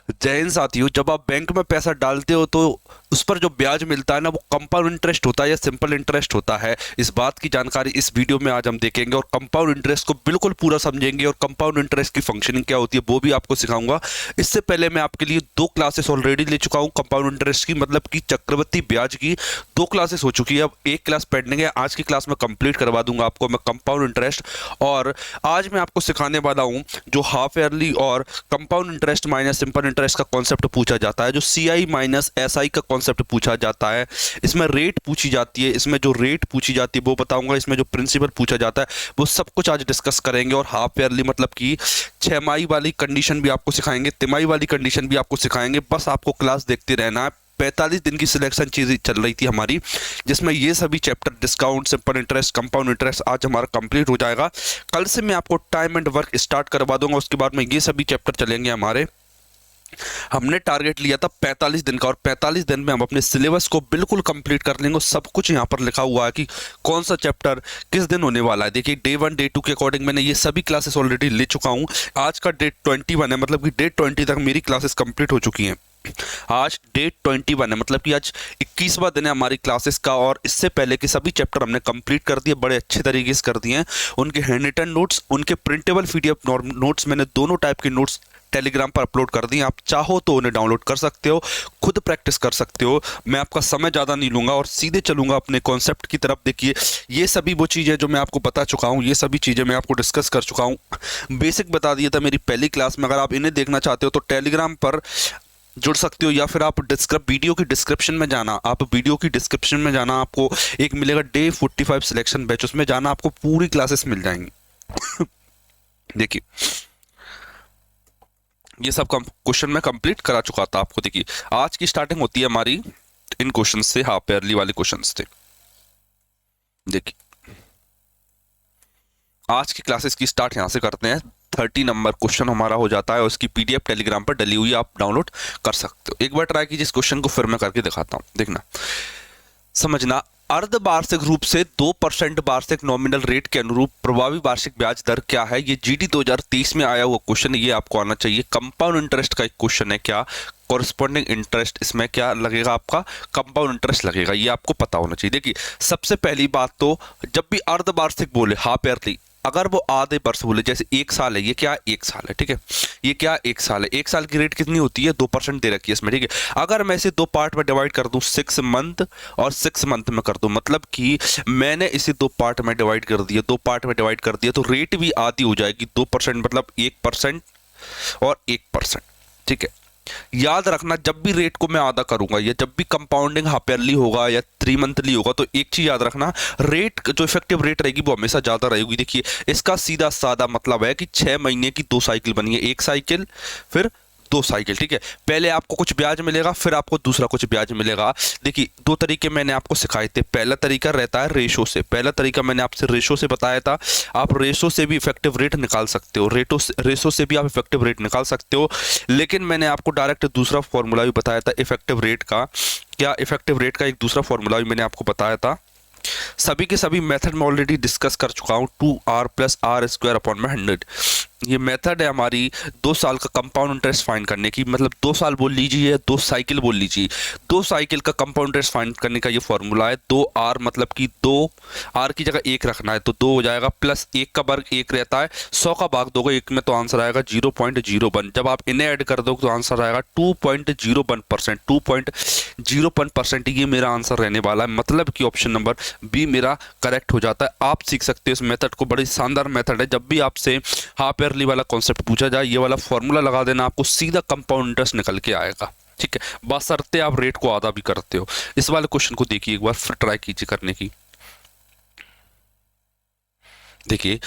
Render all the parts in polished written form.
जय हिंद साथियों। जब आप बैंक में पैसा डालते हो तो उस पर जो ब्याज मिलता है ना, वो कंपाउंड इंटरेस्ट होता है या सिंपल इंटरेस्ट होता है। इस बात की जानकारी इस वीडियो में आज हम देखेंगे और कंपाउंड इंटरेस्ट को बिल्कुल पूरा समझेंगे और कंपाउंड इंटरेस्ट की फंक्शनिंग क्या होती है वो भी आपको सिखाऊंगा। इससे पहले मैं आपके लिए दो क्लासेस ऑलरेडी ले चुका हूं कंपाउंड इंटरेस्ट की, मतलब कि चक्रवृद्धि ब्याज की दो क्लासेस हो चुकी है। अब एक क्लास पेंडिंग है, आज की क्लास में कंप्लीट करवा दूंगा आपको मैं कंपाउंड इंटरेस्ट। और आज मैं आपको सिखाने वाला हूं जो हाफ ईयरली और compound interest minus simple interest का कॉन्सेप्ट पूछा जाता है, जो सीआई माइनस एसआई का कॉन्सेप्ट पूछा जाता है। इसमें रेट पूछी जाती है, इसमें जो रेट पूछी जाती है वो बताऊंगा, इसमें जो प्रिंसिपल पूछा जाता है वो सब कुछ आज डिस्कस करेंगे। और हाफ ईयरली मतलब कि छमाही वाली कंडीशन भी आपको सिखाएंगे, तिमाही वाली कंडीशन भी आपको सिखाएंगे। बस आपको क्लास देखते रहना है। 45 दिन की सिलेक्शन चीज़ें चल रही थी हमारी, जिसमें ये सभी chapter discount, simple interest, compound interest आज हमारा कंप्लीट हो जाएगा। कल से मैं आपको टाइम एंड वर्क स्टार्ट करवा दूंगा, उसके बाद में ये सभी चैप्टर चलेंगे हमारे। हमने टारगेट लिया था 45 दिन का और 45 दिन में हम अपने सिलेबस को बिल्कुल कंप्लीट कर लेंगे। सब कुछ यहाँ पर लिखा हुआ है कि कौन सा चैप्टर किस दिन होने वाला है। देखिए डे 1 डे 2 के अकॉर्डिंग मैंने ये सभी क्लासेस ऑलरेडी ले चुका हूँ। आज का डेट 21 है, मतलब कि डेट 20 तक मेरी क्लासेस कंप्लीट हो चुकी हैं। आज डेट 21 है, मतलब कि आज 21वां दिन है हमारी क्लासेस का। और इससे पहले के सभी चैप्टर हमने कंप्लीट कर दिए, बड़े अच्छे तरीके से कर दिए हैं। उनके हैंड रिटन नोट्स, उनके प्रिंटेबल पीडीएफ नोट्स, मैंने दोनों टाइप के नोट्स टेलीग्राम पर अपलोड कर दिए। आप चाहो तो उन्हें डाउनलोड कर सकते हो, खुद प्रैक्टिस कर सकते हो। मैं आपका समय ज़्यादा नहीं लूंगा और सीधे चलूंगा अपने कॉन्सेप्ट की तरफ। देखिए ये सभी वो चीज़ें जो मैं आपको बता चुका हूँ, ये सभी चीज़ें मैं आपको डिस्कस कर चुका हूँ। बेसिक बता दिया था मेरी पहली क्लास में। अगर आप इन्हें देखना चाहते हो तो टेलीग्राम पर जुड़ सकते हो, या फिर आप वीडियो की डिस्क्रिप्शन में जाना। आप वीडियो की डिस्क्रिप्शन में जाना, आपको एक मिलेगा डे 45 सिलेक्शन बैच, उसमें जाना, आपको पूरी क्लासेस मिल जाएंगी। देखिए ये सब क्वेश्चन मैं कंप्लीट करा चुका था आपको। देखिए आज की स्टार्टिंग होती है हमारी इन क्वेश्चन से, हाफ ईयरली वाले क्वेश्चन थे। देखिए आज की क्लासेस की स्टार्ट यहां से करते हैं। 30 नंबर क्वेश्चन हमारा हो जाता है, उसकी पीडीएफ टेलीग्राम पर डली हुई आप डाउनलोड कर सकते हो। एक बार ट्राई कीजिए इस क्वेश्चन को, फिर मैं करके दिखाता हूं, देखना समझना। अर्धवार्षिक रूप से 2% वार्षिक नॉमिनल रेट के अनुरूप प्रभावी वार्षिक ब्याज दर क्या है? ये जीडी 2023 में आया हुआ क्वेश्चन है, ये आपको आना चाहिए। कंपाउंड इंटरेस्ट का एक क्वेश्चन है, क्या कॉरस्पॉन्डिंग इंटरेस्ट, इसमें क्या लगेगा आपका? कंपाउंड इंटरेस्ट लगेगा, ये आपको पता होना चाहिए। देखिए सबसे पहली बात तो जब भी अर्धवार्षिक बोले, हाफ ईयरली, अगर वो आधे वर्ष बोले, जैसे एक साल है, ये क्या एक साल है, ठीक है, ये क्या एक साल है। एक साल की रेट कितनी होती है? 2% दे रखी है इसमें, ठीक है। अगर मैं इसे दो पार्ट में डिवाइड कर दूं, 6 मंथ और 6 मंथ में कर दूं, मतलब कि मैंने इसे दो पार्ट में डिवाइड कर दिया, दो पार्ट में डिवाइड कर दिया, तो रेट भी आधी हो जाएगी। 2% मतलब 1% और 1%, ठीक है। याद रखना जब भी रेट को मैं आधा करूंगा, या जब भी कंपाउंडिंग हाफ ईयरली होगा या 3 मंथली होगा, तो एक चीज याद रखना, रेट जो इफेक्टिव रेट रहेगी वो हमेशा ज्यादा रहेगी। देखिए इसका सीधा साधा मतलब है कि 6 महीने की 2 साइकिल बनी है, एक साइकिल फिर 2 साइकिल, ठीक है। पहले आपको कुछ ब्याज मिलेगा, फिर आपको दूसरा कुछ ब्याज मिलेगा। देखिए दो तरीके मैंने आपको सिखाए थे। पहला तरीका रहता है रेशो से, पहला तरीका मैंने आपसे रेशो से बताया था। आप रेशो से भी इफेक्टिव रेट निकाल सकते हो, रेशो से भी आप इफेक्टिव रेट निकाल सकते हो। लेकिन मैंने आपको डायरेक्ट दूसरा फॉर्मूला भी बताया था इफेक्टिव रेट का। क्या इफेक्टिव रेट का एक दूसरा फॉर्मूला भी मैंने आपको बताया था। सभी के सभी मेथड में ऑलरेडी डिस्कस कर चुका हूं। 2r + r²/100 ये मेथड है हमारी 2 साल का कंपाउंड इंटरेस्ट फाइंड करने की। मतलब 2 साल बोल लीजिए, 2 साइकिल बोल लीजिए, 2 साइकिल का कंपाउंड इंटरेस्ट फाइंड करने का ये फॉर्मूला है। 2r मतलब कि 2r की जगह 1 रखना है, तो 2 हो जाएगा, प्लस 1 का वर्ग 1 रहता है, 100 का भाग दोगे 1 में तो आंसर आएगा 0.01। जब आप इन्हें ऐड कर दोगे तो आंसर आएगा 2.01%। 2.01% ये मेरा आंसर रहने वाला है, मतलब कि ऑप्शन नंबर बी मेरा करेक्ट हो जाता है। आप सीख सकते हो इस मेथड को, बड़ी शानदार मेथड है। जब भी आपसे हाफ ईयरली वाला कॉन्सेप्ट पूछा जाए, ये वाला फॉर्मूला लगा देना, आपको सीधा कंपाउंड इंटरेस्ट निकल के आएगा, ठीक है। बशर्ते आप रेट को आधा भी करते हो। इस वाले क्वेश्चन को देखिए एक बार, फिर ट्राई कीजिए करने की। देखिए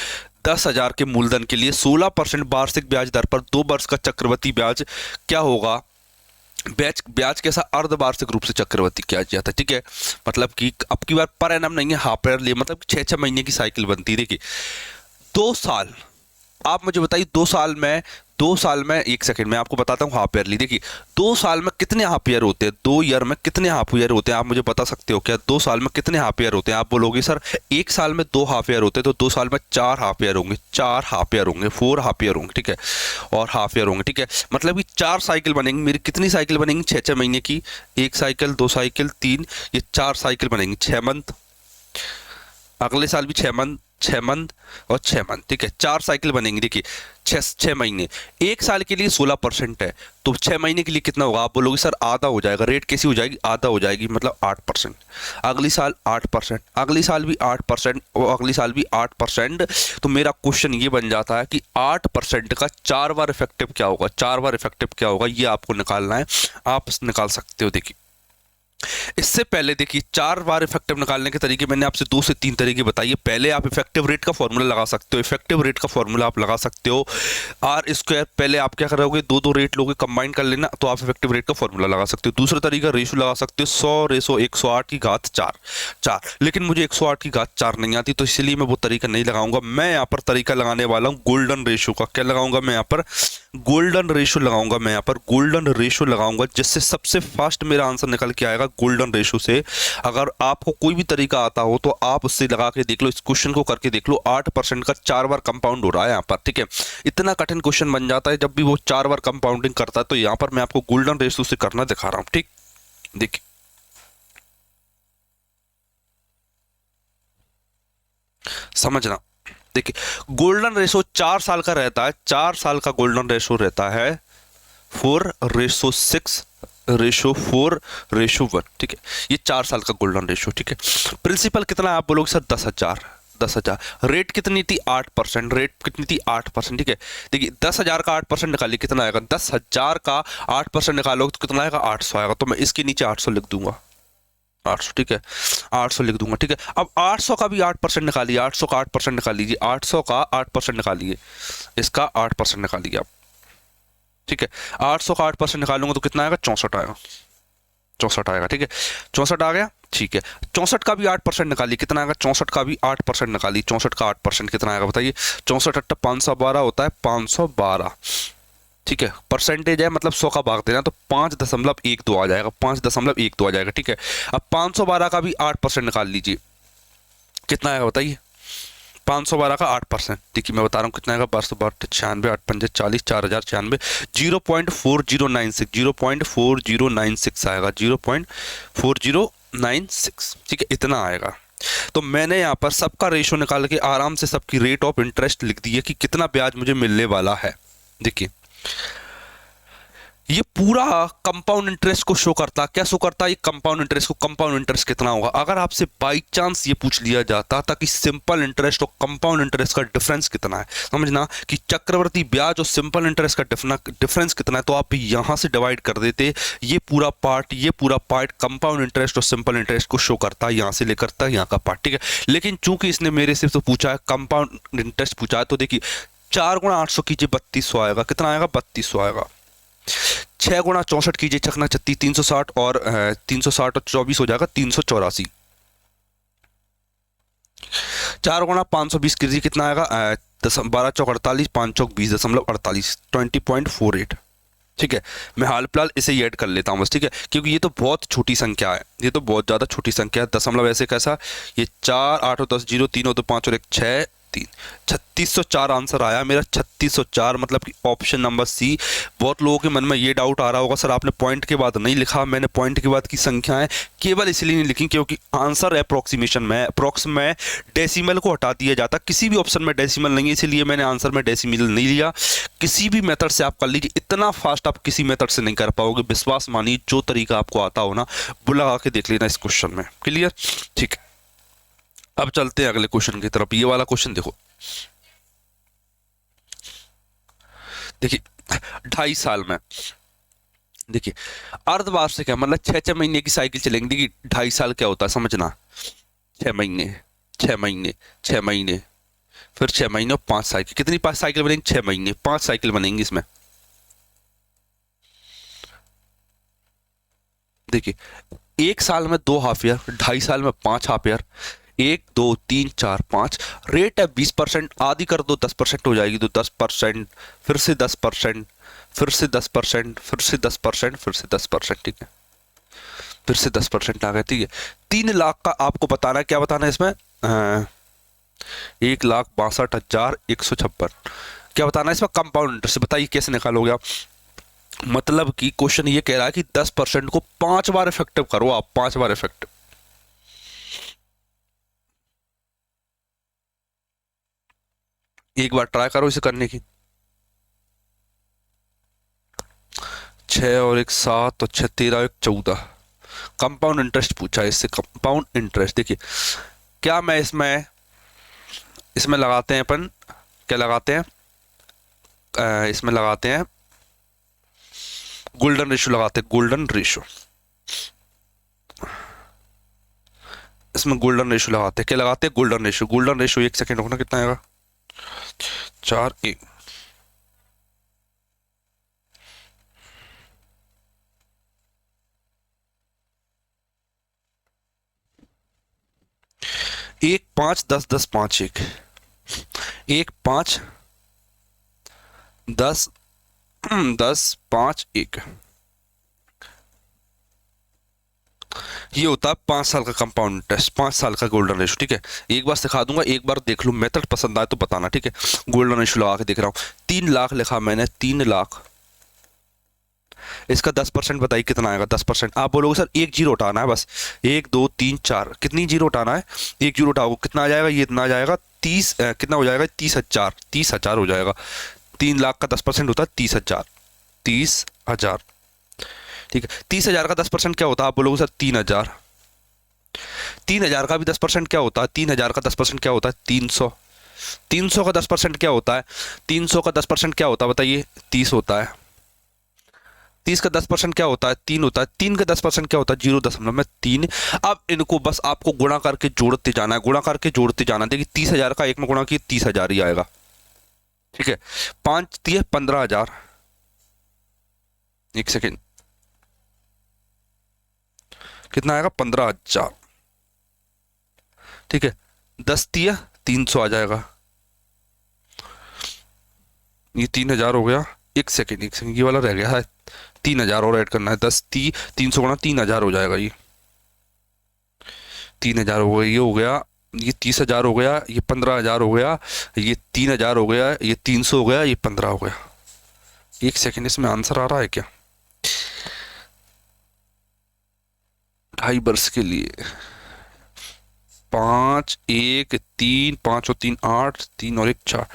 10,000 के मूलधन के लिए 16% वार्षिक ब्याज दर पर 2 वर्ष का चक्रवृद्धि ब्याज क्या होगा? ब्याज कैसा? अर्धवार्षिक रूप से चक्रवृद्धि किया जाता है, ठीक है। मतलब कि अब की बार पर एनम नहीं है, हाफ ईयरली, मतलब 6-6 महीने की साइकिल बनती है। देखिए 2 साल, आप मुझे बताइए 2 साल में 2 साल में, एक सेकंड में आपको बताता हूँ हाफ ईयरली। देखिए 2 साल में कितने हाफ ईयर होते हैं, 2 ईयर में कितने हाफ ईयर होते हैं, आप मुझे बता सकते हो क्या? 2 साल में कितने हाफ ईयर होते हैं? आप बोलोगे सर 1 साल में 2 हाफ ईयर होते हैं, तो 2 साल में 4 हाफ ईयर होंगे, 4 हाफ ईयर होंगे, 4 हाफ ईयर होंगे, ठीक है, और हाफ ईयर होंगे, ठीक है। मतलब कि 4 साइकिल बनेंगी मेरी। कितनी साइकिल बनेंगी? 6-6 महीने की, 1 साइकिल, 2 साइकिल, 3, ये 4 साइकिल बनेंगी, 6 मंथ। अगले साल भी 6 मंथ, 6 मंथ और 6 मंथ, ठीक है, 4 साइकिल बनेंगी। देखिए 6 महीने, 1 साल के लिए 16% है, तो 6 महीने के लिए कितना होगा? आप बोलोगे सर आधा हो जाएगा। रेट कैसी हो जाएगी? आधा हो जाएगी, मतलब 8%। अगली साल 8%, अगली साल भी 8% और अगली साल भी 8%। तो मेरा क्वेश्चन ये बन जाता है कि 8% का 4 बार इफेक्टिव क्या होगा? 4 बार इफेक्टिव क्या होगा, ये आपको निकालना है। आप निकाल सकते हो। देखिए इससे पहले देखिए 4 बार इफेक्टिव निकालने के तरीके मैंने आपसे 2 से 3 तरीके बताइए। पहले आप इफेक्टिव रेट का फॉर्मूला लगा सकते हो, इफेक्टिव रेट का फॉर्मूला आप लगा सकते हो आर स्क्वायर। पहले आप क्या करोगे, दो रेट लोगे, कंबाइन कर लेना, तो आप इफेक्टिव रेट का फॉर्मूला लगा सकते हो। दूसरा तरीका रेशो लगा सकते हो, 100/108 की घात 4। लेकिन मुझे 108 की घात 4 नहीं आती, तो इसलिए मैं वो तरीका नहीं लगाऊंगा। मैं यहाँ पर तरीका लगाने वाला हूँ गोल्डन रेशो का। क्या लगाऊंगा मैं यहाँ पर? गोल्डन रेशो लगाऊंगा मैं यहाँ पर, गोल्डन रेशो लगाऊंगा, जिससे सबसे फास्ट मेरा आंसर निकल के आएगा गोल्डन रेशो से। अगर आपको कोई भी तरीका आता हो तो आप उससे लगा के देख लो, इस क्वेश्चन को करके देख लो। 8% का 4 बार कंपाउंड हो रहा है यहाँ पर, ठीक है। इतना कठिन क्वेश्चन बन जाता है जब भी वो 4 बार कंपाउंडिंग करता है। तो यहाँ पर मैं आपको गोल्डन रेशो से करना दिखा रहा हूँ, ठीक। देखिए समझना, देखिए गोल्डन रेशो 4 साल का रहता है, 4 साल का गोल्डन रेशो रहता है 4:6:4:1, ठीक है। ये 4 साल का गोल्डन रेशो, ठीक है। प्रिंसिपल कितना है? आप बोलोगे सर 10,000। रेट कितनी थी? 8%। रेट कितनी थी? 8%, ठीक है। देखिए 10,000 का 8% निकालिए, कितना आएगा? 10,000 का 8% निकालोगे तो कितना आएगा? 800 आएगा। तो मैं इसके नीचे 800 लिख दूंगा, 800, ठीक है, 800 लिख दूंगा, ठीक है। अब 800 का भी 8% निकालिए, 800 का 8% निकाल लीजिए, 800 का 8% निकालिए, इसका 8% निकालिए आप, ठीक है। 800 का 8% निकालूंगा तो कितना आएगा? 64 आएगा, 64 आएगा, ठीक है। 64 आ गया, ठीक है। 64 का भी 8% निकालिए, कितना आएगा? 64 का भी 8% निकालिए, 64 का 8% कितना आएगा बताइए? 64 512 होता है, 512, ठीक है। परसेंटेज है मतलब 100 का भाग देना, तो 5.12 आ जाएगा, 5.12 आ जाएगा, ठीक है। अब 512 का भी 8% निकाल लीजिए, कितना आएगा बताइए? 512 का 8%, देखिए मैं बता रहा हूँ कितना आएगा? 12 96, 8 पंजे 40, 4096, 0.4096, 0.4096 आएगा, 0.4096, ठीक है, इतना आएगा। तो मैंने यहाँ पर सबका रेशो निकाल के आराम से सबकी रेट ऑफ इंटरेस्ट लिख दी है कि कितना ब्याज मुझे मिलने वाला है। देखिए ये पूरा कंपाउंड इंटरेस्ट को शो करता है। क्या शो करता है? ये कंपाउंड इंटरेस्ट को, कंपाउंड इंटरेस्ट कितना होगा। अगर आपसे बाई चांस ये पूछ लिया जाता था कि सिंपल इंटरेस्ट और कंपाउंड इंटरेस्ट का डिफरेंस कितना है, समझना कि चक्रवर्ती ब्याज और सिंपल इंटरेस्ट का डिफरेंस कितना है, तो आप यहां से डिवाइड कर देते। ये पूरा पार्ट कंपाउंड इंटरेस्ट और सिंपल इंटरेस्ट को शो करता है, यहां से लेकर तक यहाँ का पार्ट, ठीक है। लेकिन चूंकि इसने मेरे से तो पूछा है कंपाउंड इंटरेस्ट पूछा है, तो देखिए 4 गुणा 800 कीजिए, 3200 आएगा, कितना आएगा? 3200 आएगा। 6 गुणा 64 कीजिए, छकना 36, 360 और 360 और 24 हो जाएगा 384। 4 गुणा 520 कीजिए, कितना आएगा? 12 चौक 48, 5 चौक 20.48, 20.48, ठीक है। मैं हाल फिलहाल इसे ही ऐड कर लेता हूँ बस, ठीक है, क्योंकि ये तो बहुत छोटी संख्या है, ये तो बहुत ज़्यादा छोटी संख्या है। दशमलव ऐसे कैसा? ये 4 8 और 10 0 3 और 2 5 और 1 6 3, 3604 आंसर आया मेरा, 3604, मतलब कि ऑप्शन नंबर सी। बहुत लोगों के मन में ये डाउट आ रहा होगा सर आपने पॉइंट के बाद नहीं लिखा। मैंने पॉइंट के बाद की संख्याएं केवल इसलिए नहीं लिखी क्योंकि आंसर अप्रोक्सीमेशन में, अप्रोक्स में डेसिमल को हटा दिया जाता, किसी भी ऑप्शन में डेसिमल नहीं है, इसलिए मैंने आंसर में डेसिमल नहीं लिया। किसी भी मेथड से आप कर लीजिए, इतना फास्ट आप किसी मेथड से नहीं कर पाओगे, विश्वास मानिए। जो तरीका आपको आता हो ना वो लगा के देख लेना इस क्वेश्चन में, क्लियर, ठीक है। अब चलते हैं अगले क्वेश्चन की तरफ। ये वाला क्वेश्चन देखो, देखिए 2.5 साल में, देखिए अर्धवार्षिक है, मतलब 6-6 महीने की साइकिल चलेंगे। देखिए 2.5 साल क्या होता है समझना, 6 महीने 6 महीने 6 महीने, फिर 6 महीने और 5 साइकिल। कितनी 5 साइकिल बनेंगी? 6 महीने 5 साइकिल बनेंगी इसमें। देखिए 1 साल में 2 हाफ ईयर, 2.5 साल में 5 हाफ ईयर, 1 2 3 4 5, रेट है 20%, आधी कर दो 10% हो जाएगी, तो 10%, फिर से 10%, फिर से 10%, फिर से 10%, फिर से 10%, ठीक है, फिर से 10% आ गए, ठीक है। 3 लाख का आपको बताना है, क्या बताना है इसमें, 1,62,156, क्या बताना है इसमें, कंपाउंड इंटरेस्ट। बताइए कैसे निकालोगे आप। मतलब कि क्वेश्चन ये कह रहा है कि 10% को 5 बार इफेक्टिव करो आप, 5 बार इफेक्टिव। एक बार ट्राई करो इसे करने की। 6 और 1 7 और 6 13 और 1 14, कंपाउंड इंटरेस्ट पूछा है इससे। कंपाउंड इंटरेस्ट देखिए, क्या मैं इसमें इसमें लगाते हैं अपन, क्या लगाते हैं, इसमें लगाते हैं गोल्डन रेशो, लगाते हैं गोल्डन रेशो, इसमें गोल्डन रेशो लगाते हैं, क्या लगाते हैं, golden ratio. Golden ratio 1 second रुकना, कितना आएगा, 4 1, एक 5 10 10 5 1, 1 5 10 10 5 1, ये होता है 5 साल का कंपाउंड इंटरेस्ट, 5 साल का गोल्डन रेशो, ठीक है। एक बार सिखा दूंगा, एक बार देख लो, मेथड पसंद आए तो बताना, ठीक है। गोल्डन रेशो लगा के देख रहा हूँ, 3 लाख लिखा मैंने, 3 लाख, इसका 10% बताइए कितना आएगा, 10%। आप बोलोगे सर 1 जीरो उठाना है बस, 1 2 3 4, कितनी जीरो उठाना है, 1 जीरो उठाओ, कितना आ जाएगा, ये इतना आ जाएगा 30, कितना हो जाएगा, 30,000, 30,000 हो जाएगा। 3 लाख का 10% होता है 30,000, 30,000, ठीक है। 30,000 का 10% क्या होता है, आप बोलोगे सर 3,000, 3,000 का भी 10% क्या होता है, 3,000 का 10% क्या होता है, 300, 300 का 10% क्या होता है, 300 का 10% क्या होता है बताइए, 30 होता है। 30 का 10% क्या होता है, 3 होता है। 3 का 10% क्या होता है, 0.3। अब इनको बस आपको गुणा करके जोड़ते जाना है, गुणा करके जोड़ते जाना है। देखिए 30,000 का 1 में गुणा किया 30,000 ही आएगा, ठीक है। 5 दिए 15,000, 1 सेकेंड, कितना आएगा, 15,000, ठीक है। 10 दिया 300 आ जाएगा, ये 3,000 हो गया। 1 सेकेंड, 1 सेकेंड, ये वाला रह गया है, 3,000 और ऐड करना है। 300 गुणा 3,000 हो जाएगा, ये 3,000 हो गया, ये हो गया, ये 30,000 हो गया, ये 15,000 हो गया, ये 3,000 हो गया, ये 300 हो गया, ये 15 हो गया। 1 सेकेंड, इसमें आंसर आ रहा है क्या, 2.5 वर्ष के लिए, 5 1 3 5 और 3 8, 3 और 1 4,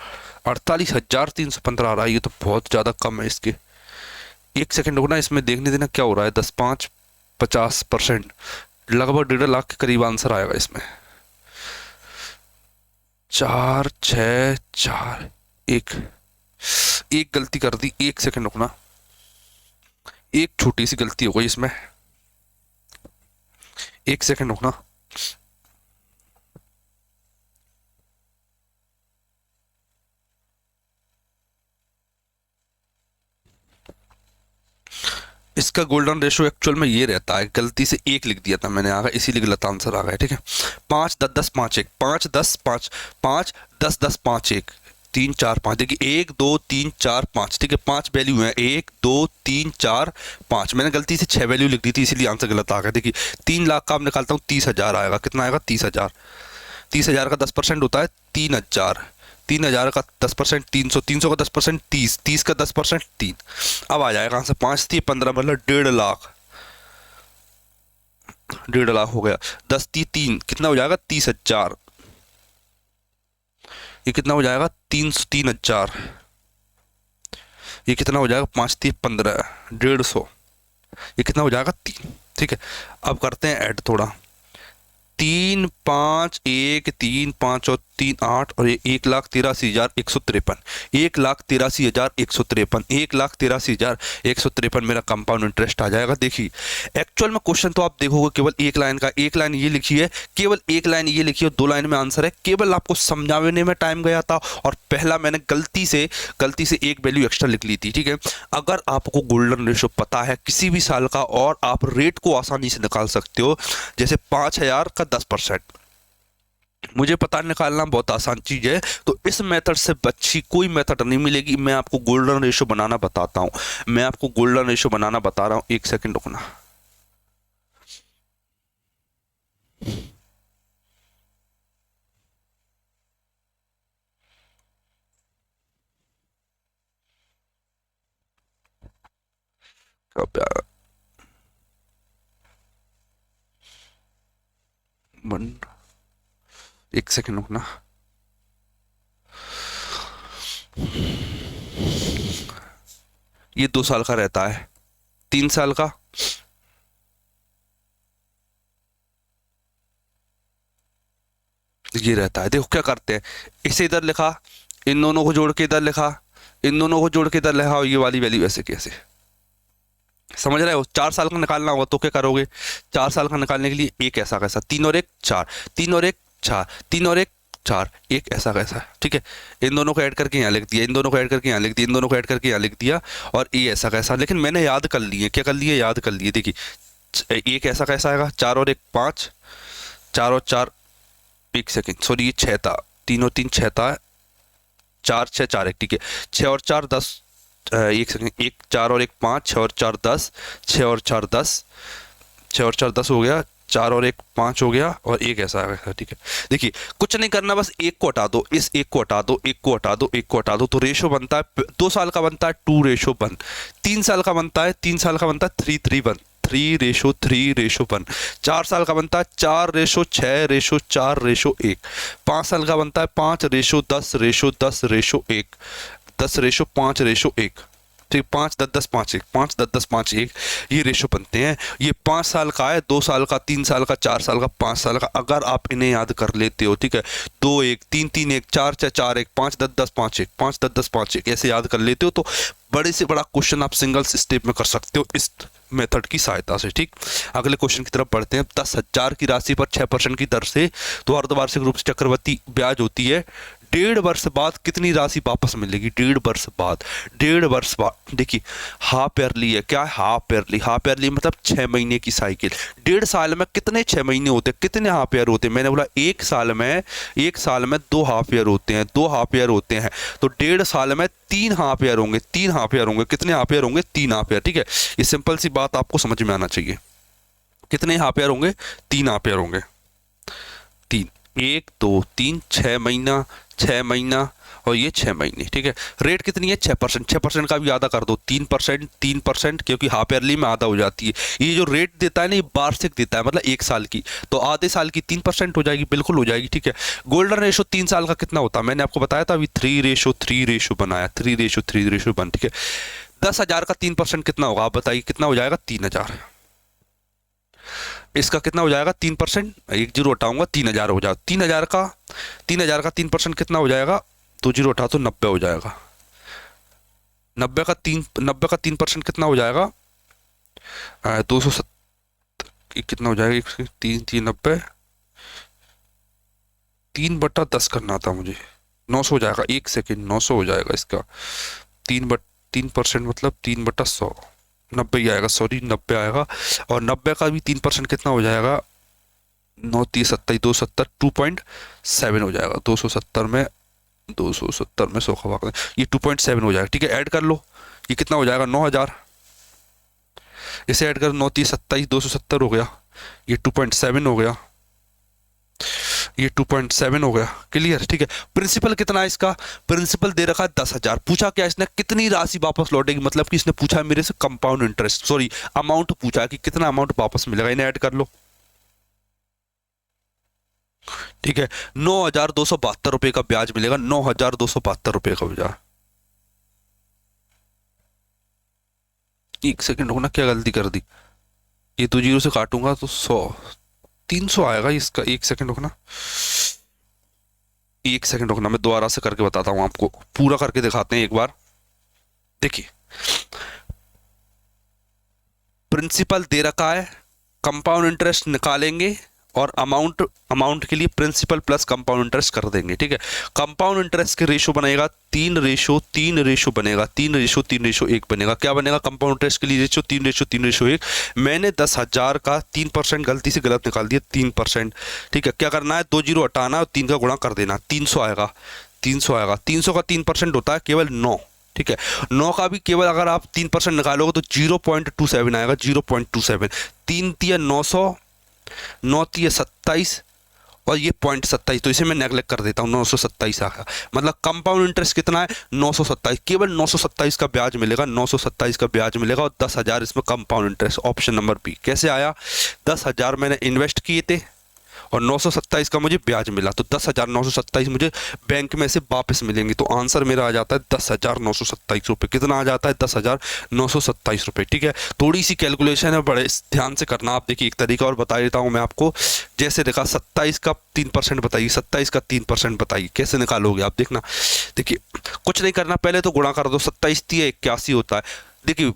48,315 आ रहा है। ये तो बहुत ज़्यादा कम है इसके। 1 सेकेंड रुकना, इसमें देखने देना क्या हो रहा है। 10 5 50%, लगभग 1.5 लाख के करीब आंसर आएगा इसमें। 4 6 4 1, एक गलती कर दी, 1 सेकेंड रुकना, एक छोटी सी गलती हो गई इसमें, 1 सेकेंड रुकना। इसका गोल्डन रेशो एक्चुअल में ये रहता है, गलती से 1 लिख दिया था मैंने, आ गया, इसीलिए गलत आंसर आ गया, ठीक है। 5 10 10 5 1, 5 10 5 5 10 10 5 1 3 4 5, देखिए 1 2 3 4 5, ठीक है। 5 वैल्यू है, 1 2 3 4 5, मैंने गलती से 6 वैल्यू लिख दी थी, इसीलिए आंसर गलत आ गया। देखिए 3 लाख का आप निकालता हूँ 30,000 आएगा, कितना आएगा, 30,000। 30,000 का 10% होता है 3,000, 3,000 का 10% 300, 300 का 10% 30, 30 का 10% 3। अब आ जाएगा आंसर 5 थी 15, मतलब 1.5 लाख, 1.5 लाख हो गया। 10 थी 3, कितना हो जाएगा, 30,000। ये कितना हो जाएगा, 3,000। ये कितना हो जाएगा, 5 थी 15, 150। ये कितना हो जाएगा, 3, ठीक है। अब करते हैं ऐड थोड़ा, 3 5 1 3 5 और 3 8 और ये 1,83,153, 1,83,153, 1,83,153 मेरा कंपाउंड इंटरेस्ट आ जाएगा। देखिए एक्चुअल में क्वेश्चन तो आप देखोगे केवल एक लाइन का, एक लाइन ये लिखी है, केवल एक लाइन ये लिखी है, 2 लाइन में आंसर है। केवल आपको समझाने में टाइम गया था, और पहला मैंने गलती से एक वैल्यू एक्स्ट्रा लिख ली थी, ठीक है। अगर आपको गोल्डन रेशो पता है किसी भी साल का, और आप रेट को आसानी से निकाल सकते हो, जैसे 5,000 का 10%, मुझे पता निकालना बहुत आसान चीज है, तो इस मेथड से अच्छी कोई मेथड नहीं मिलेगी। मैं आपको गोल्डन रेशो बनाना बताता हूँ, मैं आपको गोल्डन रेशो बनाना बता रहा हूँ। एक सेकंड रुकना। क्या प्यारा बन, एक सेकंड रुकना। ये 2 साल का रहता है, 3 साल का, ये रहता है। देखो क्या करते हैं, इसे इधर लिखा, इन दोनों को जोड़ के इधर लिखा, इन दोनों को जोड़ के इधर लिखा, और ये वाली वैल्यू ऐसे कैसे, समझ रहे हो? 4 साल का निकालना होगा तो क्या करोगे, 4 साल का निकालने के लिए एक ऐसा कैसा, 3 और 1 4, 3 और 1 4, 3 और 1 4, एक ऐसा कैसा, ठीक है। इन दोनों को ऐड करके यहाँ लिख दिया, इन दोनों को ऐड करके यहाँ लिख दिया, इन दोनों को ऐड करके यहाँ लिख दिया, और ये ऐसा कैसा। लेकिन मैंने याद कर लिए, क्या कर लिए, याद कर लिए। देखिए एक ऐसा कैसा आएगा, 4 और 1 5, 4 और 4, एक सेकेंड सॉरी, ये 6 था, 3 और 3 6 था, 4 6 4 1, ठीक है। 6 और 4 10, एक सेकंड, 1 4 और 1 5, 6 और 4 10, 6 और 4 10, 6 और 4 10 हो गया, 4 और 1 5 हो गया, और एक ऐसा आ गया, ठीक है। देखिए कुछ नहीं करना, बस एक को हटा दो, इस एक को हटा दो, एक को हटा दो, एक को हटा दो, तो रेशो बनता है 2 साल का बनता है 2:1, 3 साल का बनता है 3 साल का बनता है 3:3, 3:3:1, 4 साल का बनता है 4:6:4:1, 5 साल का बनता है 5:10:10:1, 10:5:1, ठीक, 5 10 10 5 1, 5 10 10 5 1, ये रेशो बनते हैं। ये 5 साल का है, 2 साल का, 3 साल का, 4 साल का, 5 साल का। अगर आप इन्हें याद कर लेते हो, ठीक है, 2 1 3 3 1 4 6 4 1, 5 10 10 5 1, 5 10 10 5 1, ऐसे याद कर लेते हो तो बड़े से बड़ा क्वेश्चन आप सिंगल स्टेप में कर सकते हो इस मेथड की सहायता से, ठीक। अगले क्वेश्चन की तरफ बढ़ते हैं। 10,000 की राशि पर 6% की दर से तो अर्धवार्षिक रूप से चक्रवृद्धि ब्याज होती है, 1.5 वर्ष बाद कितनी राशि वापस मिलेगी? 1.5 वर्ष बाद, 1.5 वर्ष बाद। देखिए हाफ ईयरली है, क्या है हाफ ईयरली, हाफ ईयरली मतलब 6 महीने की साइकिल। 1.5 साल में कितने 6 महीने होते हैं, कितने हाफ ईयर होते हैं? मैंने बोला एक साल में 2 हाफ ईयर होते हैं, 2 हाफ ईयर होते हैं, तो 1.5 साल में 3 हाफ ईयर होंगे, 3 हाफ ईयर होंगे। कितने हाफ ईयर होंगे? 3 हाफ ईयर, ठीक है। ये सिंपल सी बात आपको समझ में आना चाहिए। कितने हाफ ईयर होंगे? 3 हाफ ईयर होंगे, 3, 1 2 3, 6 महीना, 6 महीना, और ये 6 महीने, ठीक है। रेट कितनी है? 6%, 6% का भी आधा कर दो, 3%, 3%, क्योंकि हाफ ईयरली में आधा हो जाती है। ये जो रेट देता है ना, ये वार्षिक देता है, मतलब 1 साल की, तो आधे साल की 3% हो जाएगी, बिल्कुल हो जाएगी, ठीक है। गोल्डन रेशो 3 साल का कितना होता है? मैंने आपको बताया था अभी, 3:3 रेशो बनाया, 3:3 ठीक है। 10,000 का 3% कितना होगा? आप बताइए कितना हो जाएगा? 3,000। इसका कितना हो जाएगा? 3%, एक जीरो हटाऊंगा, 3,000 हो जाएगा। 3,000 का 3% कितना हो जाएगा? 2 जीरो हटा तो 90 हो जाएगा। 90 का 3% कितना हो जाएगा? 270, कितना हो जाएगा? 3 3 90, 3/10 करना था मुझे, 900 हो जाएगा। एक सेकेंड, 900 हो जाएगा इसका। 3% मतलब 3/100, 90 ही आएगा, सॉरी 90 आएगा। और 90 का भी 3% कितना हो जाएगा? 9 3 27, 270, 2.7 हो जाएगा। 270 में 100 खवा कर ये 2.7 हो जाएगा, ठीक है। ऐड कर लो, ये कितना हो जाएगा? 9,000। इसे ऐड कर, 9 3 27, 270 हो गया, ये 2.7 हो गया, ये 2.7 हो गया, क्लियर, ठीक है। प्रिंसिपल कितना है इसका? प्रिंसिपल दे रखा है 10,000। पूछा क्या इसने? कितनी राशि वापस लौटेगी, मतलब कि इसने पूछा मेरे से कंपाउंड इंटरेस्ट, सॉरी अमाउंट पूछा कि कितना अमाउंट वापस मिलेगा। इन्हें ऐड कर लो, ठीक है। 9,272 का ब्याज मिलेगा, 9,272 का ब्याज। एक सेकंड रुकना, क्या गलती कर दी? ये 2 जीरो से काटूंगा तो 100, 300 आएगा इसका। एक सेकंड रुकना, एक सेकंड रुकना, मैं दोबारा से करके बताता हूँ आपको, पूरा करके दिखाते हैं एक बार। देखिए प्रिंसिपल दे रखा है, कंपाउंड इंटरेस्ट निकालेंगे और अमाउंट अमाउंट के लिए प्रिंसिपल प्लस कंपाउंड इंटरेस्ट कर देंगे, ठीक है। कंपाउंड इंटरेस्ट के रेशो बनेगा 3:3 बनेगा, 3:3 बनेगा। क्या बनेगा कंपाउंड इंटरेस्ट के लिए रेशो? 3:3 मैंने 10,000 का 3% गलती से गलत निकाल दिया, 3%, ठीक है। क्या करना है? 2 जीरो हटाना और 3 का गुणा कर देना, 300 आएगा, 300 आएगा। 300 का 3% होता है केवल 9, ठीक है। 9 का भी केवल अगर आप 3% निकालोगे तो 0.27 आएगा, 0.27। 3 तिया 900, 9 तिया 27 और ये 0.27, तो इसे मैं नेगलेक्ट कर देता हूँ, 927 आएगा। मतलब कंपाउंड इंटरेस्ट कितना है? 927, केवल 927 का ब्याज मिलेगा, 927 का ब्याज मिलेगा और 10,000 इसमें compound interest. Option number B. कैसे आया? 10,000 मैंने इन्वेस्ट किए थे और 927 का मुझे ब्याज मिला, तो 10,927 मुझे बैंक में से वापस मिलेंगे। तो आंसर मेरा आ जाता है 10,927 रुपये। कितना आ जाता है? 10,927 रुपये, ठीक है। थोड़ी सी कैलकुलेशन है, बड़े ध्यान से करना। आप देखिए एक तरीका और बता देता हूँ मैं आपको। जैसे देखा 27 का 3% बताइए, 27 का 3% बताइए, कैसे निकालोगे आप? देखना, देखिए कुछ नहीं करना, पहले तो गुणा कर दो। 27 तिया 81 होता है। देखिए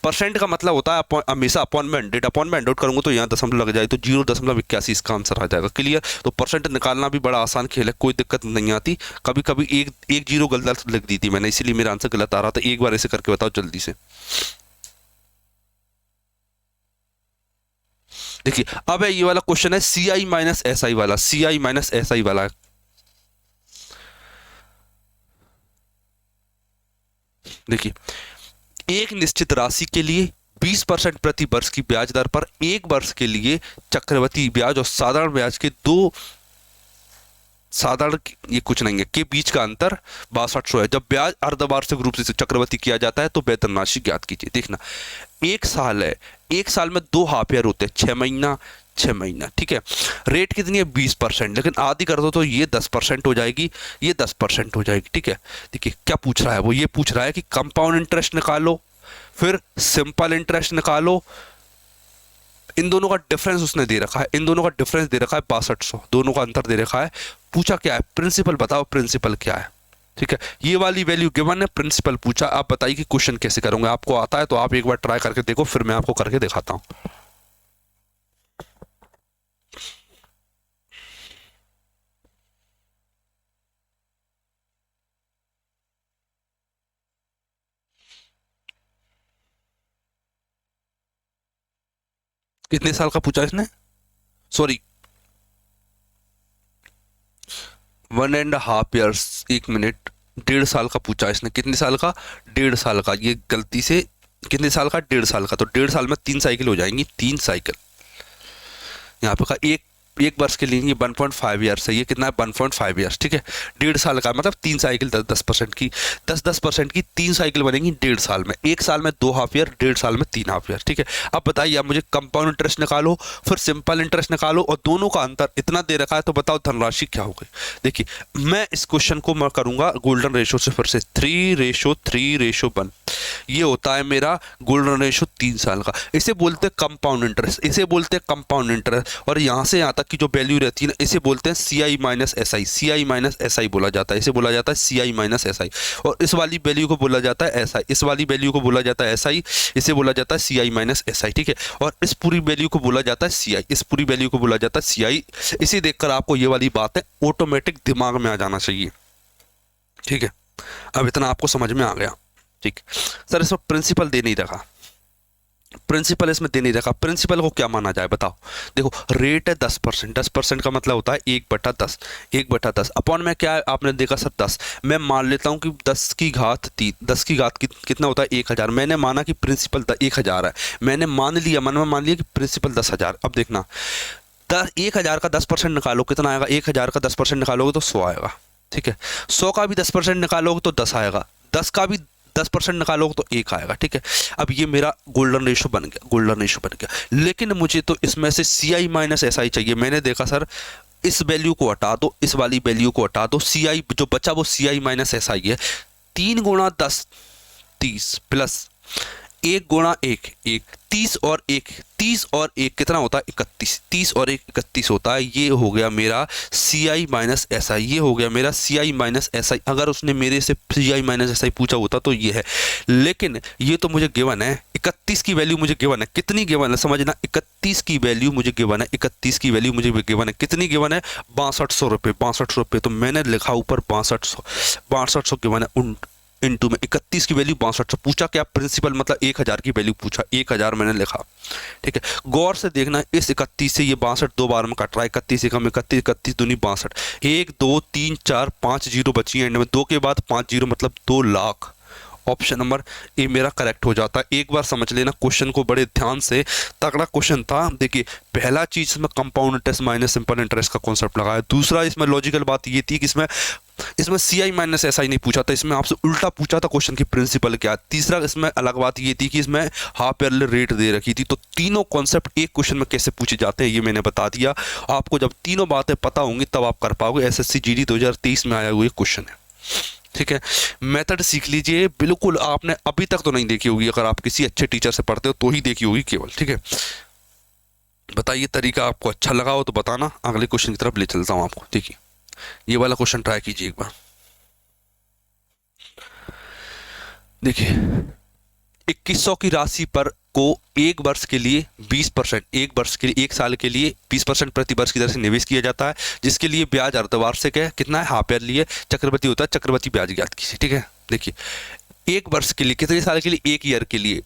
परसेंट का मतलब होता है हमेशा अपॉन में 100 करूंगा तो यहाँ दशमलव लग जाए, तो 0.81 इसका आंसर आ जाएगा। क्लियर? तो परसेंट निकालना भी बड़ा आसान खेल है, कोई दिक्कत नहीं आती। कभी कभी एक जीरो गलत लिख दी थी मैंने, इसीलिए मेरा आंसर गलत आ रहा था। एक बार ऐसे करके बताओ जल्दी से। देखिए अब ये वाला क्वेश्चन है CI माइनस SI वाला, CI माइनस SI वाला। देखिए एक निश्चित राशि के लिए 20% प्रति वर्ष की ब्याज दर पर 1 वर्ष के लिए चक्रवृद्धि ब्याज और साधारण ब्याज के दो साधारण ये कुछ नहीं है के बीच का अंतर 6200 है। जब ब्याज अर्धवार्षिक रूप से चक्रवृद्धि किया जाता है तो वेतन राशि ज्ञात कीजिए। देखना 1 साल है, 1 साल में 2 हाफ ईयर होते हैं, 6 महीना 6 महीना, ठीक है। रेट कितनी है? 20%, लेकिन आधी कर दो तो ये 10% हो जाएगी, ये 10% हो जाएगी, ठीक है। देखिए क्या पूछ रहा है वो, ये पूछ रहा है कि कंपाउंड इंटरेस्ट निकालो, फिर सिंपल इंटरेस्ट निकालो। इन दोनों का डिफरेंस उसने दे रखा है, इन दोनों का डिफरेंस दे रखा है 6200, दोनों का अंतर दे रखा है। पूछा क्या है? प्रिंसिपल बताओ, प्रिंसिपल क्या है, ठीक है। ये वाली वैल्यू गिवन है, प्रिंसिपल पूछा। आप बताइए कि क्वेश्चन कैसे करूंगा। आपको आता है तो आप एक बार ट्राई करके देखो, फिर मैं आपको करके दिखाता हूं। कितने साल का पूछा इसने? सॉरी 1.5 ईयर्स, 1 मिनट, 1.5 साल का पूछा इसने। कितने साल का? 1.5 साल का। ये गलती से कितने साल का? 1.5 साल का। तो 1.5 साल में 3 साइकिल हो जाएंगी, 3 साइकिल। यहाँ पे का एक वर्ष के लिए ये 1.5 ईयर्स है, ये कितना है? 1.5 ईयर्स, ठीक है। 1.5 साल का मतलब 3 साइकिल 10% की, 10% की 3 साइकिल बनेंगी 1.5 साल में। 1 साल में 2 हाफ ईयर, 1.5 साल में 3 हाफ ईयर, ठीक है। अब बताइए, आप मुझे कंपाउंड इंटरेस्ट निकालो, फिर सिंपल इंटरेस्ट निकालो और दोनों का अंतर इतना दे रखा है, तो बताओ धनराशि क्या हो गई। देखिए मैं इस क्वेश्चन को मैं करूंगा गोल्डन रेशो से, फिर से 3:3:1 ये होता है मेरा गोल्डन रेशो 3 साल का। इसे बोलते हैं कंपाउंड इंटरेस्ट, इसे बोलते हैं कंपाउंड इंटरेस्ट। और यहाँ से यहाँ तक की जो वैल्यू रहती है ना, इसे बोलते हैं CI minus SI, CI minus SI बोला जाता है, इसे बोला जाता है CI माइनस SI। और इस वाली वैल्यू को बोला जाता है SI, इस वाली वैल्यू को बोला जाता है SI, इसे बोला जाता है CI माइनस SI, ठीक है। और इस पूरी वैल्यू को बोला जाता है CI, इस पूरी वैल्यू को बोला जाता है CI। इसे देखकर आपको ये वाली बात है ऑटोमेटिक दिमाग में आ जाना चाहिए, ठीक है। अब इतना आपको समझ में आ गया, ठीक। सर इसमें प्रिंसिपल दे नहीं रखा, प्रिंसिपल इसमें दे नहीं रखा। प्रिंसिपल को क्या माना जाए बताओ। देखो रेट है 10%, 10% का मतलब होता है 1/10, 1/10 अपॉन में क्या है? आपने देखा सर 10, मैं मान लेता हूँ कि 10 की घात 3, 10 की घात कितना होता है? 1000। मैंने माना कि प्रिंसिपल 1000 है, मैंने मान लिया, मन में मान लिया कि प्रिंसिपल 10,000। अब देखना 1000 का 10% निकालो, कितना आएगा? 1000 का 10% निकालोगे तो 100 आएगा, ठीक है। 100 का भी 10% निकालोगे तो 10 आएगा, 10 का भी 10% निकालोगे तो 1 आएगा, ठीक है। अब ये मेरा गोल्डन रेशो बन गया, गोल्डन रेशो बन गया। लेकिन मुझे तो इसमें से CI माइनस SI चाहिए। मैंने देखा सर इस वैल्यू को हटा दो, इस वाली वैल्यू को हटा दो, CI जो बचा वो CI माइनस SI है। 3 × 10 30 प्लस 1 × 1 1, 30 और 1 कितना होता है? 31, 30 और 1 31 होता है। ये हो गया मेरा CI माइनस SI, ये हो गया मेरा CI माइनस SI। अगर उसने मेरे से CI माइनस SI पूछा होता तो ये है, लेकिन ये तो मुझे गिवन है 31 की वैल्यू मुझे गिवन है, कितनी गिवन है समझना, 31 की वैल्यू मुझे गिवन है, 31 की वैल्यू मुझे गिवन है, कितनी गिवन है 6200 रुपये, 6200 रुपये। तो मैंने लिखा ऊपर 6200 गिवन है इंटू में 31 की वैल्यू 6200। पूछा क्या प्रिंसिपल, मतलब 1000 की वैल्यू पूछा, 1000 मैंने लिखा। ठीक है, गौर से देखना, इस 31 से ये 62 दो बार में कट रहा है, 31 एकम 31, 31 दूनी 62, 1 2 3 4 5 जीरो बची है एंड में, 2 के बाद 5 जीरो मतलब 2 लाख। ऑप्शन नंबर ए मेरा करेक्ट हो जाता है। एक बार समझ लेना क्वेश्चन को बड़े ध्यान से, तगड़ा क्वेश्चन था। देखिए पहला चीज इसमें compound interest minus simple interest का कॉन्सेप्ट लगाया। दूसरा इसमें लॉजिकल बात ये थी कि इसमें CI माइनस SI नहीं पूछा था, इसमें आपसे उल्टा पूछा था क्वेश्चन की प्रिंसिपल क्या। तीसरा इसमें अलग बात ये थी कि इसमें हाफ ईयरली रेट दे रखी थी। तो तीनों कॉन्सेप्ट एक क्वेश्चन में कैसे पूछे जाते हैं ये मैंने बता दिया। आपको जब तीनों बातें पता होंगी तब आप कर पाओगे। SSC GD 2023 में आया हुआ क्वेश्चन है। ठीक है, मेथड सीख लीजिए, बिल्कुल आपने अभी तक तो नहीं देखी होगी, अगर आप किसी अच्छे टीचर से पढ़ते हो तो ही देखी होगी केवल। ठीक है, बताइए तरीका आपको अच्छा लगा हो तो बताना, अगले क्वेश्चन की तरफ ले चलता हूं आपको। देखिए ये वाला क्वेश्चन ट्राई कीजिए एक बार। देखिए 2100 की राशि पर को एक वर्ष के लिए 20%, एक वर्ष के लिए, एक साल के लिए 20% प्रति वर्ष की दर से निवेश किया जाता है, जिसके लिए ब्याज अर्धवार्षिक है, कितना है हाफ ईयरली है, चक्रवृद्धि होता है, चक्रवृद्धि ब्याज ज्ञात कीजिए। ठीक है, देखिए एक वर्ष के लिए, कितने साल के लिए, एक ईयर के लिए,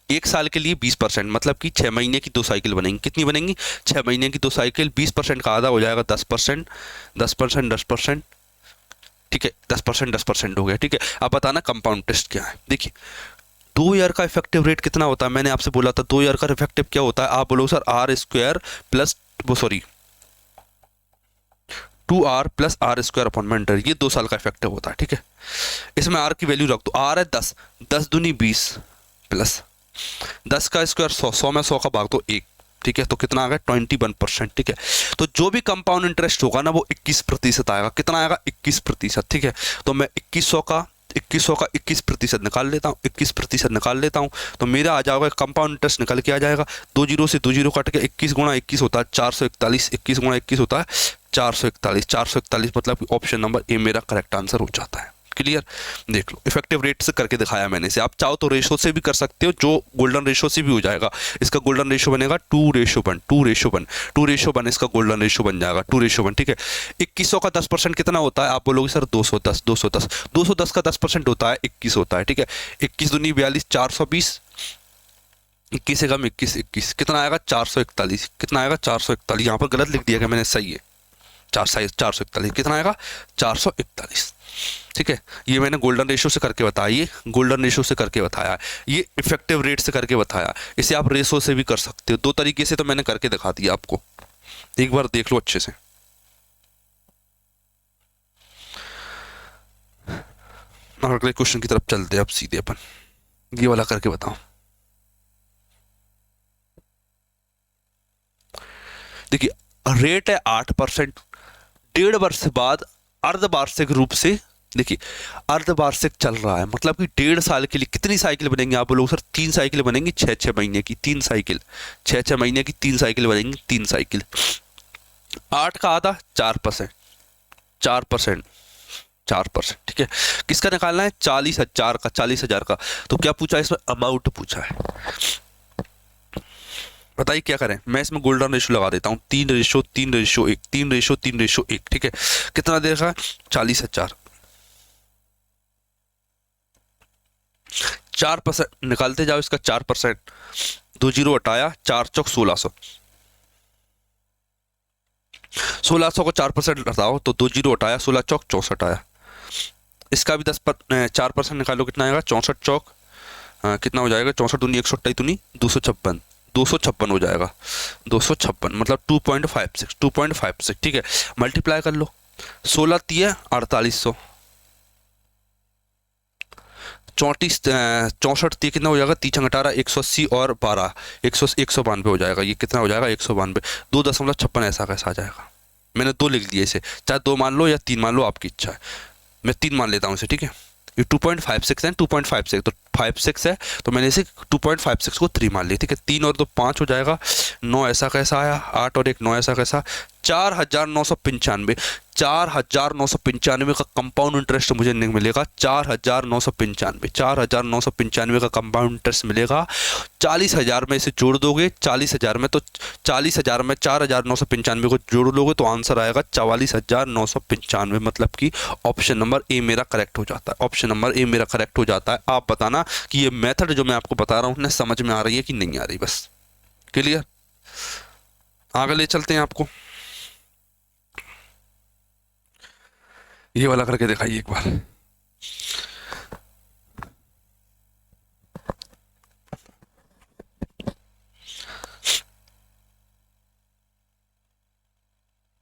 एक साल के लिए 20%, मतलब कि 6 महीने की 2 साइकिल बनेंगी। कितनी बनेंगी, 6 महीने की 2 साइकिल। 20% का आधा हो जाएगा 10%, 10%, 10%। ठीक है, 10%, 10% हो गया। ठीक है, अब बताना कंपाउंड इंटरेस्ट क्या है। देखिए 2 ईयर का इफेक्टिव रेट कितना होता है, मैंने आपसे बोला था 2 ईयर का इफेक्टिव क्या होता है। आप बोलो sir R² plus 2R plus R² upon में, ये 2 साल का इफेक्टिव होता है। ठीक है, इसमें R की वैल्यू रख दो, R है 10, 10 दूनी 20 प्लस 10 का स्क्वायर 100, 100 में 100 का भाग दो 1। ठीक है, तो कितना आ गया 21%। ठीक है, तो जो भी कंपाउंड इंटरेस्ट होगा ना वो 21% आएगा। कितना आएगा 21%। ठीक है, तो मैं 2100 का 21% निकाल लेता हूँ, 21% निकाल लेता हूँ, तो मेरा आ जाएगा कंपाउंड इंटरेस्ट निकल के आ जाएगा। 2 जीरो से 2 जीरो कट के 21 गुणा 21 होता है 441, 21 गुणा 21 होता है 441, 441 मतलब ऑप्शन नंबर ए मेरा करेक्ट आंसर हो जाता है। क्लियर, देख लो इफेक्टिव रेट से करके दिखाया मैंने इसे। आप चाहो तो रेशो से भी कर सकते हो, जो गोल्डन रेशो से भी हो जाएगा। इसका गोल्डन रेशो बनेगा 2:1, 2:1, 2:1 इसका गोल्डन रेशो बन जाएगा 2:1। ठीक है, 2100 का 10% कितना होता है, आप बोलोगे सर 210, 210, 210 का 10% होता है 21 होता है। ठीक है, 21 दूनी 42, 420, 21 से कम 21, 21 कितना आएगा 441, कितना आएगा 441। यहाँ पर गलत लिख दिया गया मैंने, सही है 441, कितना आएगा 441। ठीक है, ये मैंने गोल्डन रेशो से करके बताया, ये गोल्डन रेशो से करके बताया, ये इफेक्टिव रेट से करके बताया। इसे आप रेशो से भी कर सकते हो, 2 तरीके से तो मैंने करके दिखा दिया आपको, एक बार देख लो अच्छे से। अगले क्वेश्चन की तरफ चलते हैं अब सीधे अपन, ये वाला करके बताओ। देखिए रेट है 8%, 1.5 वर्ष बाद अर्धवार्षिक रूप से, देखिए अर्धवार्षिक चल रहा है, मतलब कि 1.5 साल के लिए कितनी साइकिल बनेंगी, आप बोलोगे सर 3 साइकिल बनेंगी, 6 महीने की 3 साइकिल, 6 महीने की 3 साइकिल बनेंगी, 3 साइकिल। 8 का आधा 4%, 4%, 4%। ठीक है, किसका निकालना है 40,000 का, 40,000 का। तो क्या पूछा है इसमें, अमाउंट पूछा है। बताइए क्या करें, मैं इसमें गोल्डन रेशो लगा देता हूँ, 3:1, 3:1, 3:1, 3:1। ठीक है, कितना देगा 40,000, 4% निकालते जाओ इसका 4%, 2 जीरो हटाया 4 चौक 1600, 1600 को 4% हटाओ तो 2 जीरो हटाया 16 चौक 64 आया। इसका भी 4% निकालो, कितना आएगा 64 चौक कितना हो जाएगा, 64 दूनी 128 दूनी 256, 256 हो जाएगा, 256 मतलब 2.56, 2.56। ठीक है, मल्टीप्लाई कर लो, 16 3 4800, 64 कितना हो जाएगा, 3 18 180 और 12 192 हो जाएगा। ये कितना हो जाएगा 192, 2.56 ऐसा कैसा आ जाएगा। मैंने 2 लिख दिया इसे, चाहे 2 मान लो या 3 मान लो, आपकी इच्छा है। मैं 3 मान लेता हूँ इसे। ठीक है, ये 2.56 है, 2.56 तो 2.56 है, तो मैंने इसे 2.56 को 3 मान लिया, ठीक है। 3 और 2 5 हो जाएगा, 9 ऐसा कैसा आया, 8 और 1 9 ऐसा कैसा, 4,995, 4,995 का कंपाउंड इंटरेस्ट मुझे मिलेगा, 4,995, 4,995 का कंपाउंड इंटरेस्ट मिलेगा। 40,000 में इसे जोड़ दोगे, 40,000 में, तो 40,000 में 4,995 को जोड़ लोगे तो आंसर आएगा 44,995, मतलब कि ऑप्शन नंबर ए मेरा करेक्ट हो जाता है, ऑप्शन नंबर ए मेरा करेक्ट हो जाता है। आप बताना कि ये मेथड जो मैं आपको बता रहा हूँ समझ में आ रही है कि नहीं आ रही, बस क्लियर। आगे ले चलते हैं, आपको ये वाला करके दिखाइए एक बार।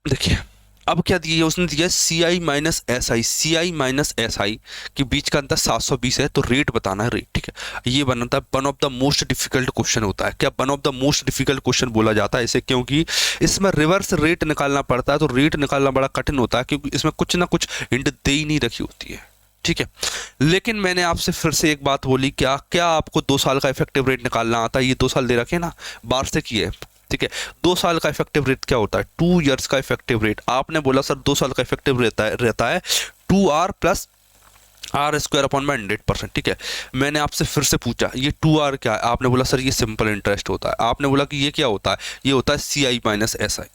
देखिए अब क्या दिया, उसने दिया CI minus SI, CI minus SI के बीच का अंतर 720 है, तो रेट बताना है, रेट, ठीक है। ये बनता है one of the most difficult question होता है। क्या one of the most difficult question बोला जाता है इसे, क्योंकि इसमें रिवर्स रेट निकालना पड़ता है, तो रेट निकालना बड़ा कठिन होता है, क्योंकि इसमें कुछ ना कुछ हिंट दे ही नहीं रखी होती है, ठीक है। लेकिन मैंने आपसे फिर से एक बात बोली, क्या क्या आपको 2 साल का इफेक्टिव रेट निकालना आता है? ये 2 साल दे रखे ना, वार्षिक ही है, ठीक है। 2 साल का इफेक्टिव रेट क्या होता है? 2 इयर्स का इफेक्टिव रेट। आपने बोला सर 2 साल का इफेक्टिव रहता है 2R प्लस R² अपॉन में 100%, ठीक है। मैंने आपसे फिर से पूछा ये 2R क्या है? आपने बोला सर ये सिंपल इंटरेस्ट होता है। आपने बोला कि ये क्या होता है? ये होता है CI माइनस SI,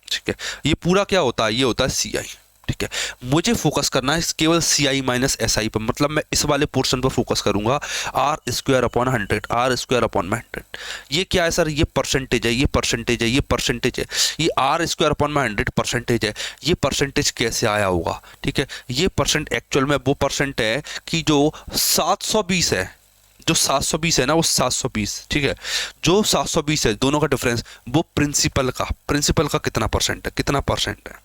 ठीक है। ये पूरा क्या होता है? ये होता है CI, ठीक है। मुझे फोकस करना है केवल CI माइनस SI पर, मतलब मैं इस वाले पोर्शन पर फोकस करूंगा, R² अपॉन 100, R² अपॉन में 100। ये क्या है सर? ये परसेंटेज है, ये परसेंटेज है, ये परसेंटेज है, ये R² अपॉन में 100 परसेंटेज है। ये परसेंटेज कैसे आया होगा, ठीक है। ये परसेंट एक्चुअल में वो परसेंट है कि जो 720 है, जो 720 है ना, वो 720, ठीक है। जो 720 है, दोनों का डिफरेंस, वो प्रिंसिपल का कितना परसेंट है, कितना परसेंट है,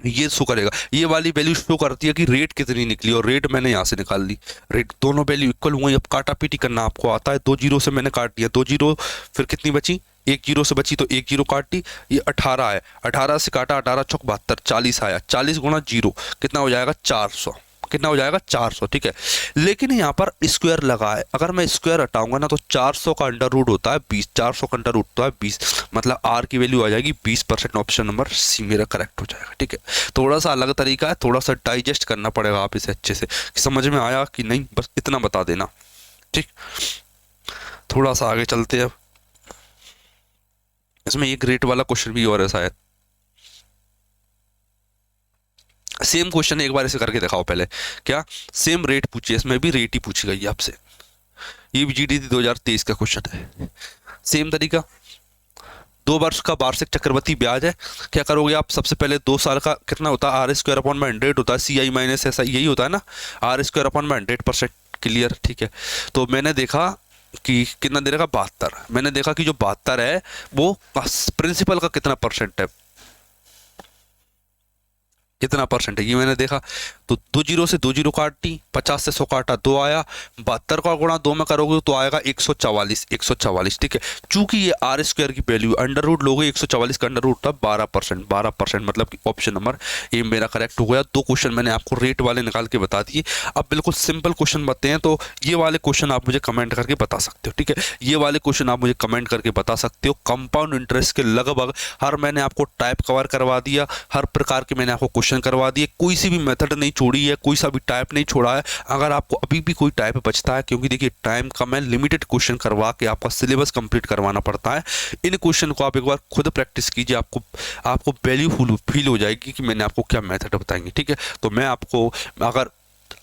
ये शो करेगा। ये वाली वैल्यू शो करती है कि रेट कितनी निकली, और रेट मैंने यहाँ से निकाल ली। रेट दोनों वैल्यू इक्वल हुई। अब काटा पीटी करना आपको आता है। 2 जीरो से मैंने काट दिया, 2 जीरो, फिर कितनी बची? 1 जीरो से बची, तो 1 जीरो काट दी। ये 18 है, 18 से काटा, 18 चौक 72, 40 आया, 40 गुणा जीरो कितना हो जाएगा? 400, कितना हो जाएगा? 400, ठीक है। लेकिन यहाँ पर स्क्वायर लगा है, अगर मैं स्क्वायर हटाऊंगा ना तो 400 का अंडर रूट होता है 20, 400 का अंडर रूट होता है 20, मतलब R की वैल्यू आ जाएगी 20%। ऑप्शन नंबर C मेरा करेक्ट हो जाएगा, ठीक है। थोड़ा सा अलग तरीका है, थोड़ा सा डाइजेस्ट करना पड़ेगा आप इसे अच्छे से, समझ में आया कि नहीं, बस इतना बता देना, ठीक। थोड़ा सा आगे चलते हैं। इसमें एक रेट वाला क्वेश्चन भी और है शायद, सेम क्वेश्चन एक बार इसे करके दिखाओ पहले। क्या? सेम रेट पूछिए, इसमें भी रेट ही पूछी गई है आपसे। ये भी GDP 2023 का क्वेश्चन है, सेम तरीका। 2 वर्ष का वार्षिक चक्रवृद्धि ब्याज है। क्या करोगे आप? सबसे पहले 2 साल का कितना होता है? R² अपॉन में 100 होता है, CI माइनस SI, यही होता है ना, R² अपॉन में 100%, क्लियर, ठीक है। तो मैंने देखा कि कितना दे रखा? 72। मैंने देखा कि जो 72 है वो प्रिंसिपल का कितना परसेंट है, कितना परसेंट है, ये मैंने देखा। तो 2 जीरो से 2 जीरो काट दी, 50 से 100 काटा, 2 आया। 72 का गुणा 2 में करोगे तो आएगा 144, 144, ठीक है। चूंकि ये R² की वैल्यू अंडर रूट लोगे, 144 का अंडर रूट था 12%, 12%, मतलब कि ऑप्शन नंबर ए मेरा करेक्ट हो गया। 2 क्वेश्चन मैंने आपको रेट वाले निकाल के बता दिए। अब बिल्कुल सिंपल क्वेश्चन बताते हैं, तो ये वाले क्वेश्चन आप मुझे कमेंट करके बता सकते हो, ठीक है। ये वाले क्वेश्चन आप मुझे कमेंट करके बता सकते हो। कंपाउंड इंटरेस्ट के लगभग हर मैंने आपको टाइप कवर करवा दिया, हर प्रकार के मैंने आपको क्वेश्चन करवा दिए, कोई सी भी मेथड नहीं छोड़ी है, कोई सा भी टाइप नहीं छोड़ा है। अगर आपको अभी भी कोई टाइप बचता है, क्योंकि देखिए टाइम कम है, लिमिटेड क्वेश्चन करवा के आपका सिलेबस कंप्लीट करवाना पड़ता है। इन क्वेश्चन को आप एक बार खुद प्रैक्टिस कीजिए, आपको वैल्यूफुल फील हो जाएगी कि मैंने आपको क्या मेथड बताएंगे, ठीक है। तो मैं आपको, अगर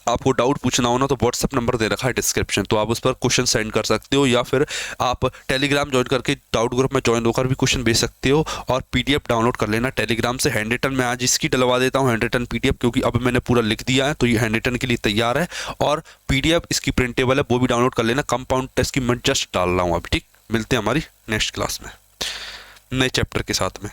आपको डाउट पूछना हो ना, तो व्हाट्सअप नंबर दे रखा है डिस्क्रिप्शन, तो आप उस पर क्वेश्चन सेंड कर सकते हो, या फिर आप टेलीग्राम ज्वाइन करके डाउट ग्रुप में ज्वाइन होकर भी क्वेश्चन भेज सकते हो। और PDF डाउनलोड कर लेना टेलीग्राम से। हैंड रिटन में आज इसकी डलवा देता हूँ, हैंड रिटन PDF, क्योंकि अब मैंने पूरा लिख दिया है, तो ये हैंड रिटन के लिए तैयार है। और PDF इसकी प्रिंटेबल है, वो भी डाउनलोड कर लेना। कंपाउंड टेस्ट की मैं जस्ट डाल रहा हूँ अभी, ठीक। मिलते हैं हमारी नेक्स्ट क्लास में नए चैप्टर के साथ में।